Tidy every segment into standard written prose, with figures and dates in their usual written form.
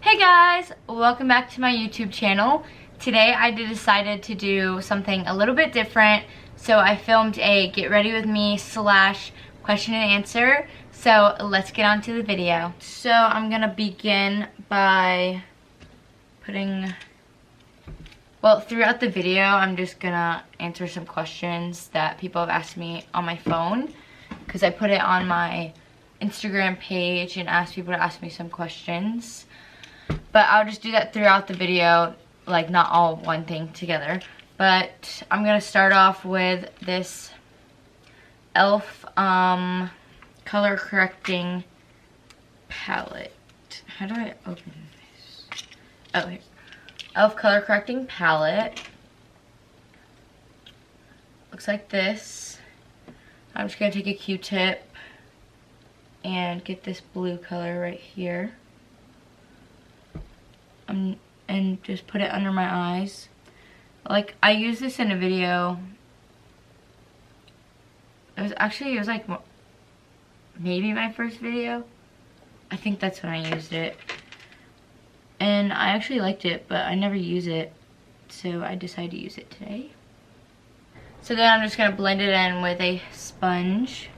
Hey guys, welcome back to my YouTube channel. Today I decided to do something a little bit different, so I filmed a get ready with me / question and answer. So let's get on to the video. So I'm gonna begin by putting, well, throughout the video I'm just gonna answer some questions that people have asked me on my phone, because I put it on my Instagram page and asked people to ask me some questions. But I'll just do that throughout the video, like not all one thing together. But I'm gonna start off with this e.l.f. color correcting palette. How do I open this? Oh, here. e.l.f. color correcting palette. Looks like this. I'm just gonna take a Q-tip and get this blue color right here. And just put it under my eyes. Like, I used this in a video. It was like maybe my first video. I think that's when I used it. And I actually liked it, but I never use it. So I decided to use it today. So then I'm just gonna blend it in with a sponge.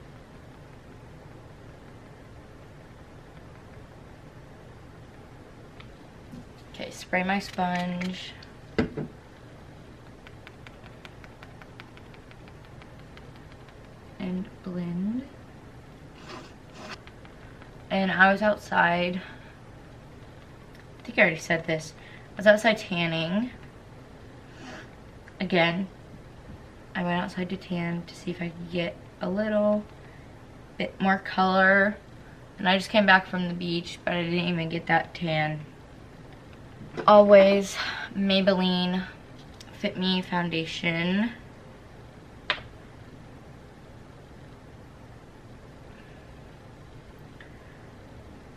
Okay, spray my sponge. And blend. And I was outside. I think I already said this. I was outside tanning. Again, I went outside to tan to see if I could get a little bit more color. And I just came back from the beach, but I didn't even get that tan. Always Maybelline Fit Me foundation.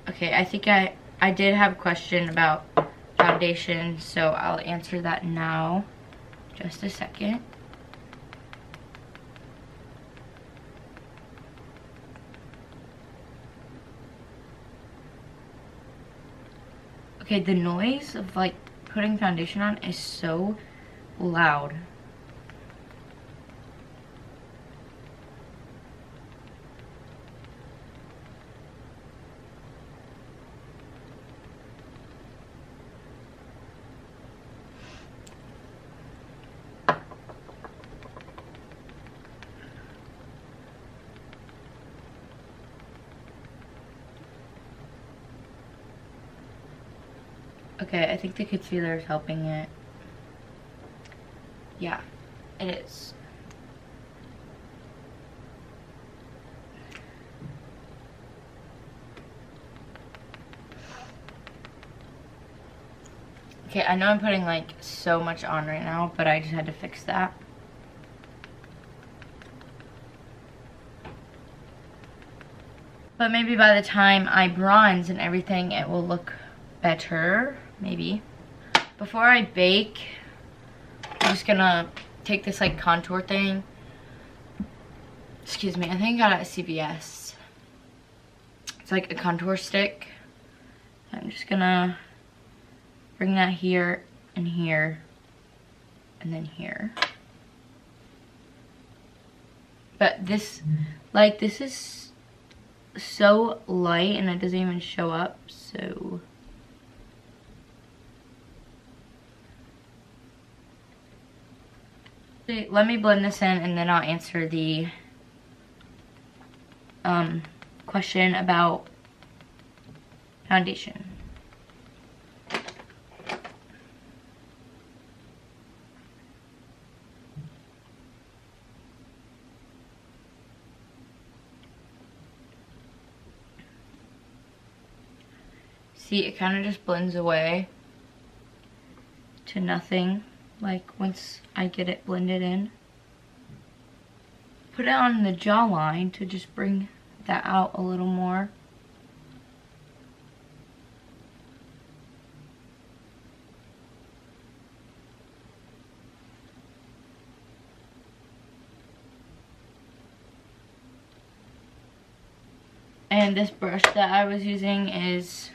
Okay, I think I did have a question about foundation, so I'll answer that now. Just a second. Okay, the noise of like putting foundation on is so loud. Okay, I think the concealer is helping it. Yeah, it is. Okay, I know I'm putting like so much on right now, but I just had to fix that. But maybe by the time I bronze and everything, it will look better. Maybe. Before I bake, I'm just gonna take this like contour thing. Excuse me, I think I got it at CVS. It's like a contour stick. I'm just gonna bring that here and here and then here. But this, like, this is so light and it doesn't even show up, so. Let me blend this in and then I'll answer the question about foundation. See, it kind of just blends away to nothing. Like, once I get it blended in. Put it on the jawline to just bring that out a little more. And this brush that I was using is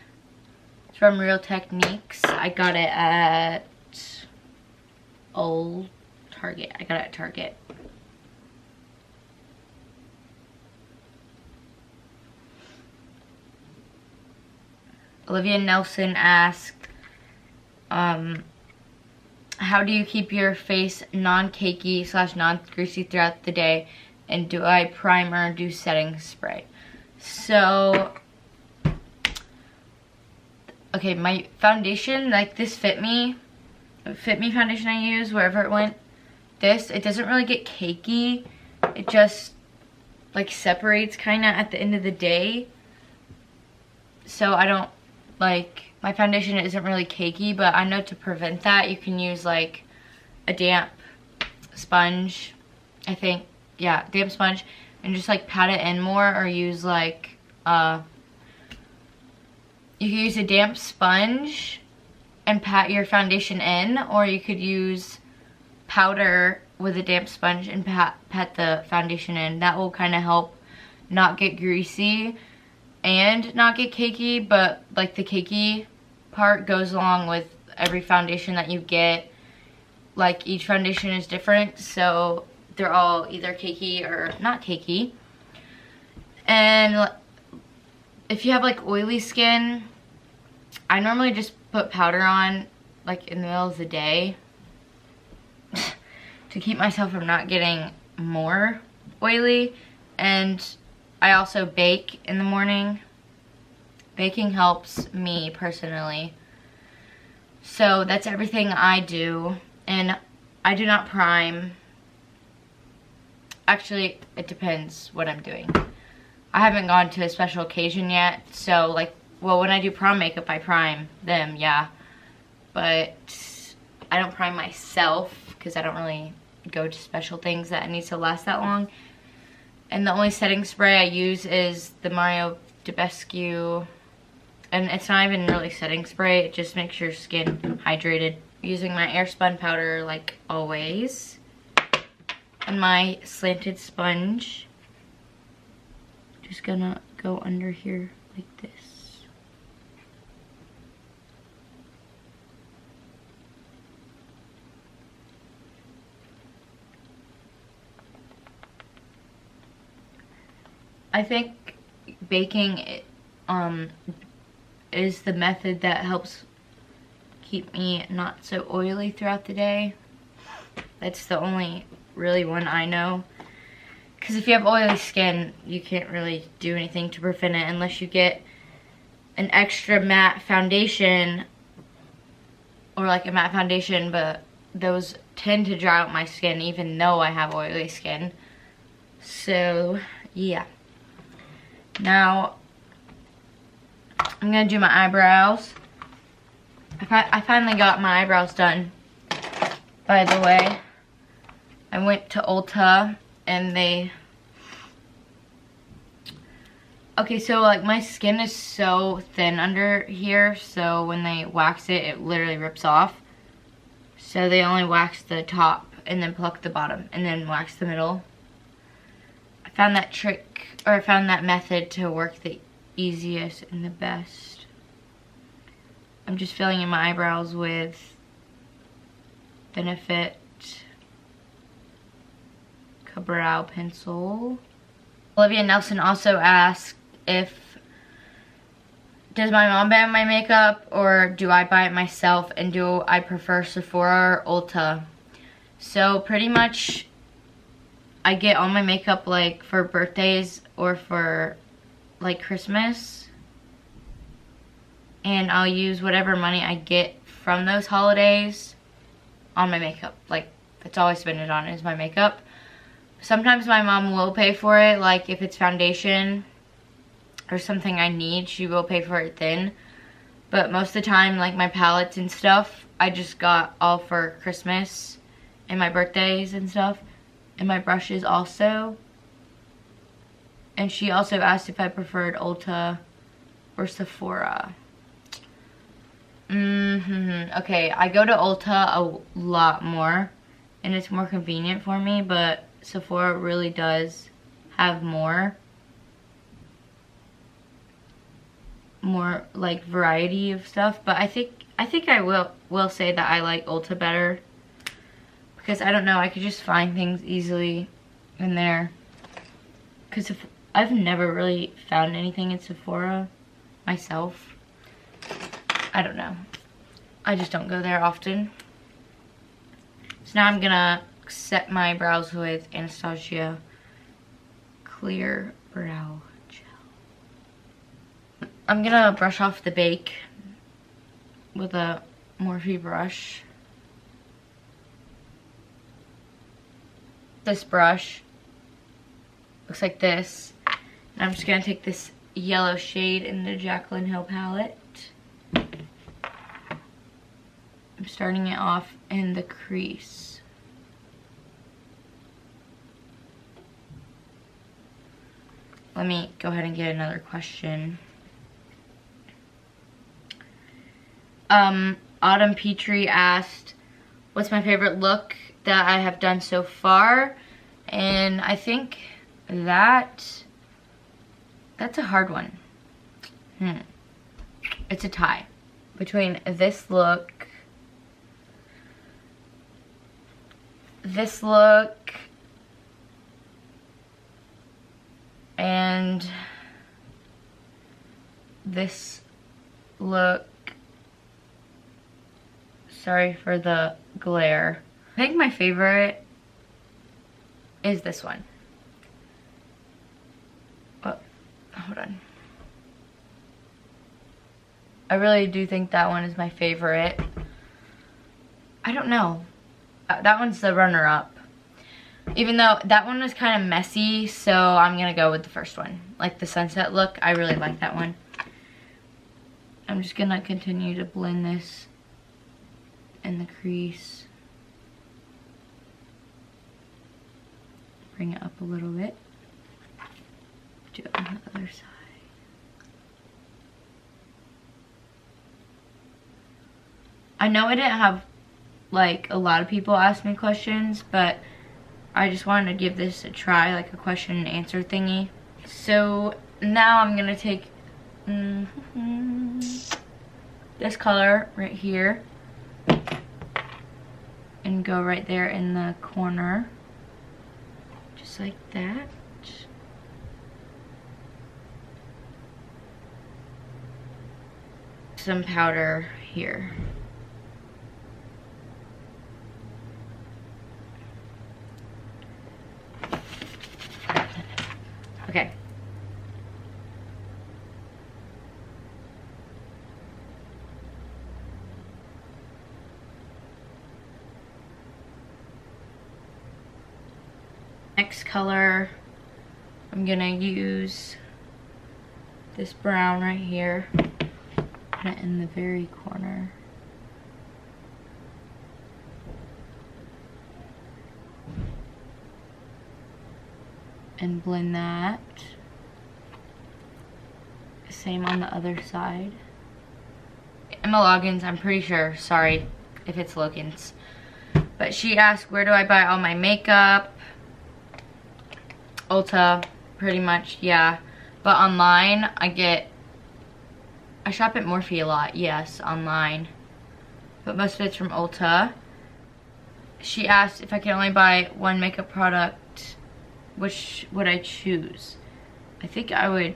from Real Techniques. I got it at Target. I got it at Target. Olivia Nelson asked, how do you keep your face non-cakey / non-greasy throughout the day? And do I prime or do setting spray? So, okay, my foundation, like this Fit Me foundation I use, wherever it went, it doesn't really get cakey. It just like separates kind of at the end of the day. So I don't, like, my foundation isn't really cakey, but I know to prevent that, you can use like a damp sponge, I think. Yeah, damp sponge, and just like pat it in more, or use like, you can use a damp sponge and pat your foundation in, or you could use powder with a damp sponge and pat the foundation in. That will kind of help not get greasy and not get cakey, but like the cakey part goes along with every foundation that you get. Like each foundation is different, so they're all either cakey or not cakey. And if you have like oily skin, I normally just put powder on like in the middle of the day to keep myself from not getting more oily. And I also bake in the morning. Baking helps me personally. So that's everything I do. And I do not prime. Actually, it depends what I'm doing. I haven't gone to a special occasion yet, so like, well, when I do prom makeup, I prime them, yeah. But I don't prime myself because I don't really go to special things that need to last that long. And the only setting spray I use is the Mario Debescu, and it's not even really setting spray, it just makes your skin hydrated. Using my airspun powder like always. And my slanted sponge. Just gonna go under here like this. I think baking is the method that helps keep me not so oily throughout the day. That's the only really one I know. Because if you have oily skin, you can't really do anything to prevent it unless you get an extra matte foundation, or like a matte foundation, but those tend to dry out my skin even though I have oily skin. So yeah. Now I'm gonna do my eyebrows. I finally got my eyebrows done, by the way. I went to Ulta and okay, so like my skin is so thin under here, so when they wax it, it literally rips off. So they only wax the top and then pluck the bottom and then wax the middle. I found that trick, or I found that method to work the easiest and the best. I'm just filling in my eyebrows with Benefit Brow pencil. Olivia Nelson also asked does my mom buy my makeup or do I buy it myself, and do I prefer Sephora or Ulta? So pretty much I get all my makeup like for birthdays or for like Christmas, and I'll use whatever money I get from those holidays on my makeup. Like, that's all I spend it on is my makeup. Sometimes my mom will pay for it, like if it's foundation or something I need, she will pay for it then. But most of the time, like my palettes and stuff, I just got all for Christmas and my birthdays and stuff. And my brushes also. And she also asked if I preferred Ulta or Sephora. Okay, I go to Ulta a lot more, and it's more convenient for me, but Sephora really does have more. more like variety of stuff, but I think I will say that I like Ulta better because I don't know, I could just find things easily in there. Because if I've never really found anything in Sephora myself. I don't know. I just don't go there often. So now I'm gonna set my brows with Anastasia Clear Brow Gel. I'm gonna brush off the bake with a Morphe brush. This brush looks like this. And I'm just gonna take this yellow shade in the Jaclyn Hill palette. I'm starting it off in the crease. Let me go ahead and get another question. Autumn Petrie asked, what's my favorite look that I have done so far? And I think that's a hard one. It's a tie between this look, and this look. Sorry for the glare. I think my favorite is this one. Oh, hold on. I really do think that one is my favorite. I don't know. That one's the runner-up. Even though that one was kind of messy, so I'm gonna go with the first one. Like the sunset look, I really like that one. I'm just gonna continue to blend this in the crease. Bring it up a little bit. Do it on the other side. I know I didn't have like a lot of people ask me questions, but I just wanted to give this a try, like a question and answer thingy. So now I'm gonna take this color right here and go right there in the corner, just like that. Some powder here. Okay. Next color, I'm gonna use this brown right here, put it in the very corner. And blend that. Same on the other side. Emma Loggins, I'm pretty sure, sorry if it's Logan's, but she asked, where do I buy all my makeup? Ulta, pretty much, yeah. But online, I shop at Morphe a lot, yes, online. But most of it's from Ulta. She asked if I could only buy one makeup product, which would I choose? I think I would,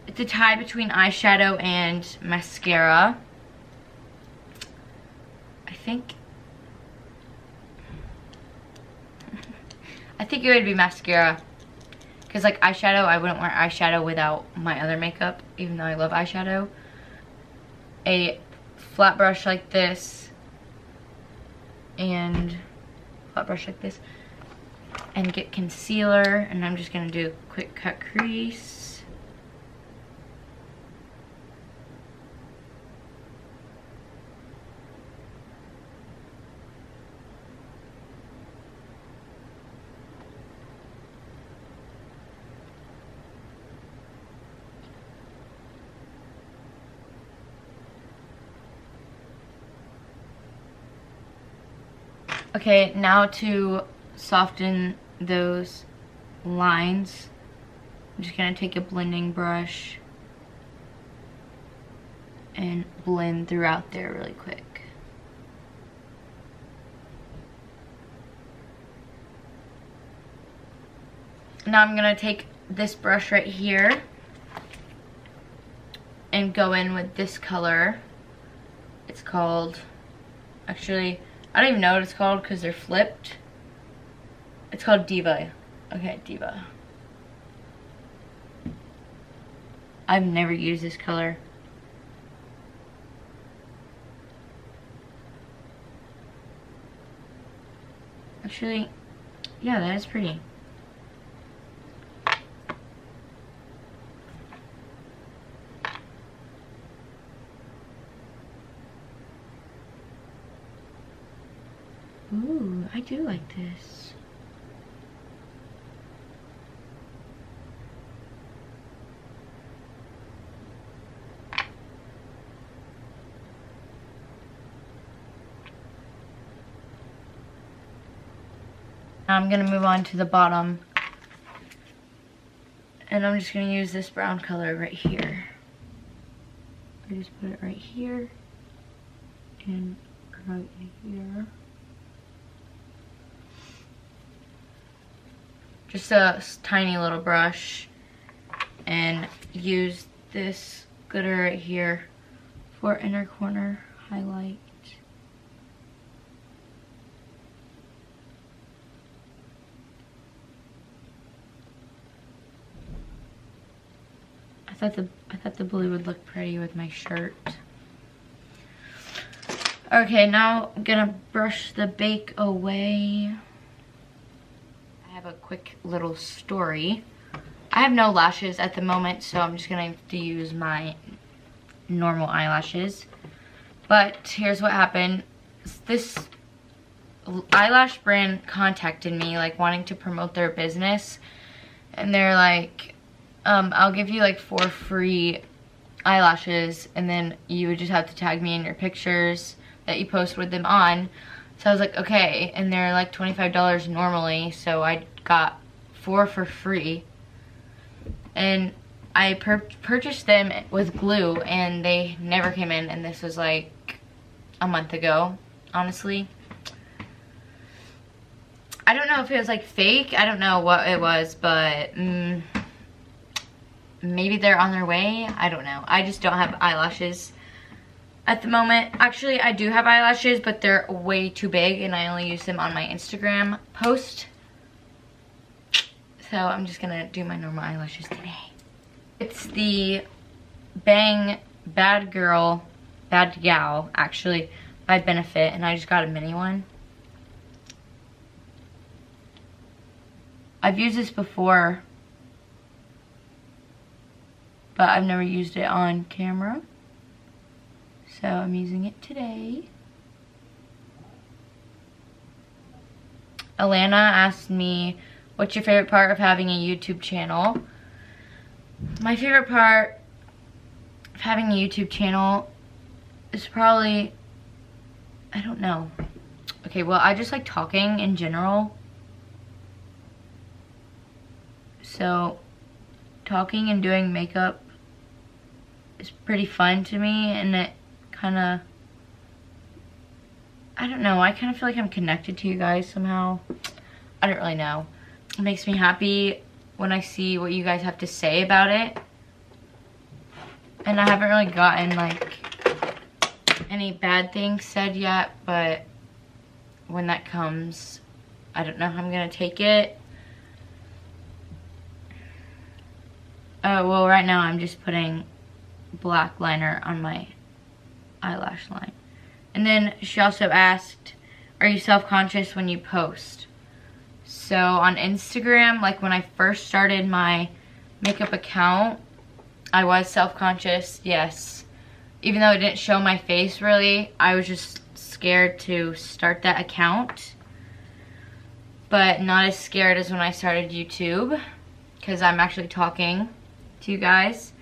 it's a tie between eyeshadow and mascara. I think it would be mascara. Because like eyeshadow, I wouldn't wear eyeshadow without my other makeup, even though I love eyeshadow. A flat brush like this, and flat brush like this, and get concealer, and I'm just gonna do a quick cut crease. Okay, now to soften those lines, I'm just gonna take a blending brush and blend throughout there really quick. Now I'm gonna take this brush right here and go in with this color. It's called, actually, I don't even know what it's called because they're flipped. It's called Diva. Okay, Diva. I've never used this color. Actually, yeah, that is pretty. Ooh, I do like this. Now I'm gonna move on to the bottom. And I'm just gonna use this brown color right here. I just put it right here and right here. Just a tiny little brush, and use this glitter right here for inner corner highlight. I thought the blue would look pretty with my shirt. Okay, now I'm gonna brush the bake away. I have a quick little story. I have no lashes at the moment, so I'm just gonna have to use my normal eyelashes. But here's what happened. This eyelash brand contacted me, like, wanting to promote their business. And they're like, I'll give you like 4 free eyelashes, and then you would just have to tag me in your pictures that you post with them on. So I was like, okay, and they're like $25 normally, so I got 4 for free. And I purchased them with glue, and they never came in, and this was like a month ago, honestly. I don't know if it was like fake, I don't know what it was, but maybe they're on their way, I don't know. I just don't have eyelashes at the moment. Actually, I do have eyelashes, but they're way too big, and I only use them on my Instagram post. So I'm just gonna do my normal eyelashes today. It's the Bang Bad Gal, actually, by Benefit, and I just got a mini one. I've used this before, but I've never used it on camera. So I'm using it today. Alana asked me, what's your favorite part of having a YouTube channel? My favorite part of having a YouTube channel is probably, I don't know. Okay, well, I just like talking in general. So talking and doing makeup is pretty fun to me, and it kind of, I don't know, I kind of feel like I'm connected to you guys somehow. I don't really know. It makes me happy when I see what you guys have to say about it. And I haven't really gotten like any bad things said yet, but when that comes, I don't know how I'm gonna take it. Well, right now I'm just putting black liner on my eyelash line. And then she also asked, are you self-conscious when you post? So on Instagram, like when I first started my makeup account, I was self-conscious, yes. Even though it didn't show my face really, I was just scared to start that account. But not as scared as when I started YouTube, because I'm actually talking to you guys,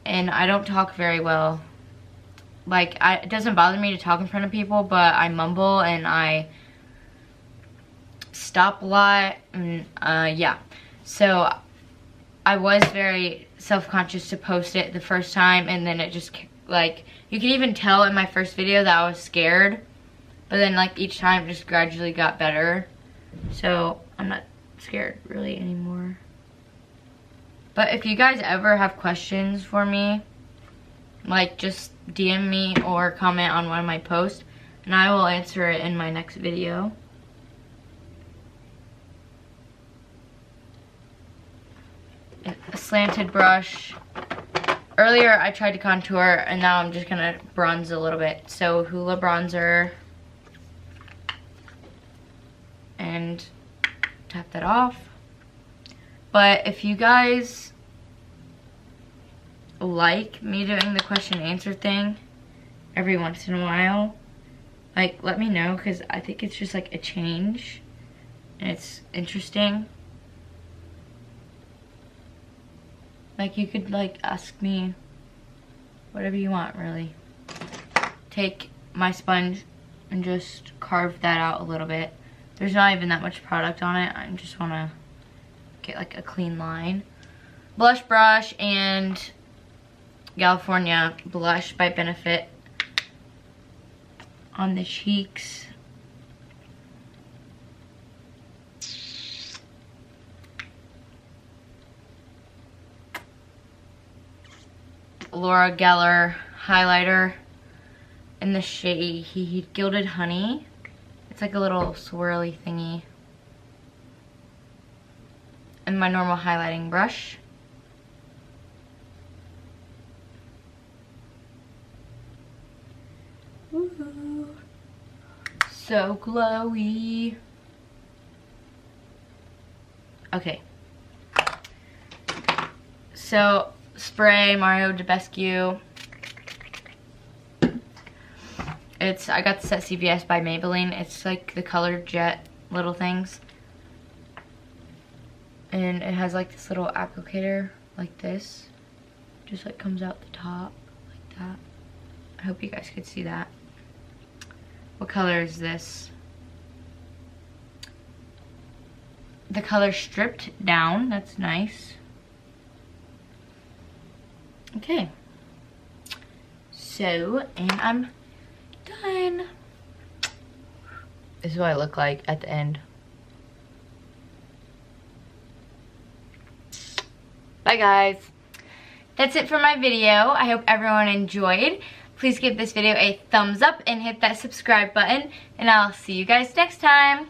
and I don't talk very well. Like, it doesn't bother me to talk in front of people, but I mumble and I stop a lot, and yeah. So I was very self-conscious to post it the first time, and then it just, like, you can even tell in my first video that I was scared, but then like each time it just gradually got better. So I'm not scared really anymore. But if you guys ever have questions for me, like just DM me or comment on one of my posts, and I will answer it in my next video. A slanted brush. Earlier I tried to contour, and now I'm just gonna bronze a little bit. So Hoola bronzer, and tap that off. But if you guys like me doing the question and answer thing every once in a while, like, let me know, because I think it's just like a change and it's interesting. Like, you could like ask me whatever you want, really. Take my sponge and just carve that out a little bit. There's not even that much product on it. I just want to get like a clean line. Blush brush and California blush by Benefit on the cheeks. Laura Geller highlighter in the shade Gilded Honey. It's like a little swirly thingy. And my normal highlighting brush. Ooh, so glowy. Okay. So, spray Mario Debescu. I got this at CVS by Maybelline. It's like the colored jet little things. And it has like this little applicator like this. Just like comes out the top like that. I hope you guys could see that. What color is this? The color Stripped Down. That's nice. Okay. So, and I'm done. This is what I look like at the end. Bye guys. That's it for my video. I hope everyone enjoyed. Please give this video a thumbs up and hit that subscribe button, and I'll see you guys next time.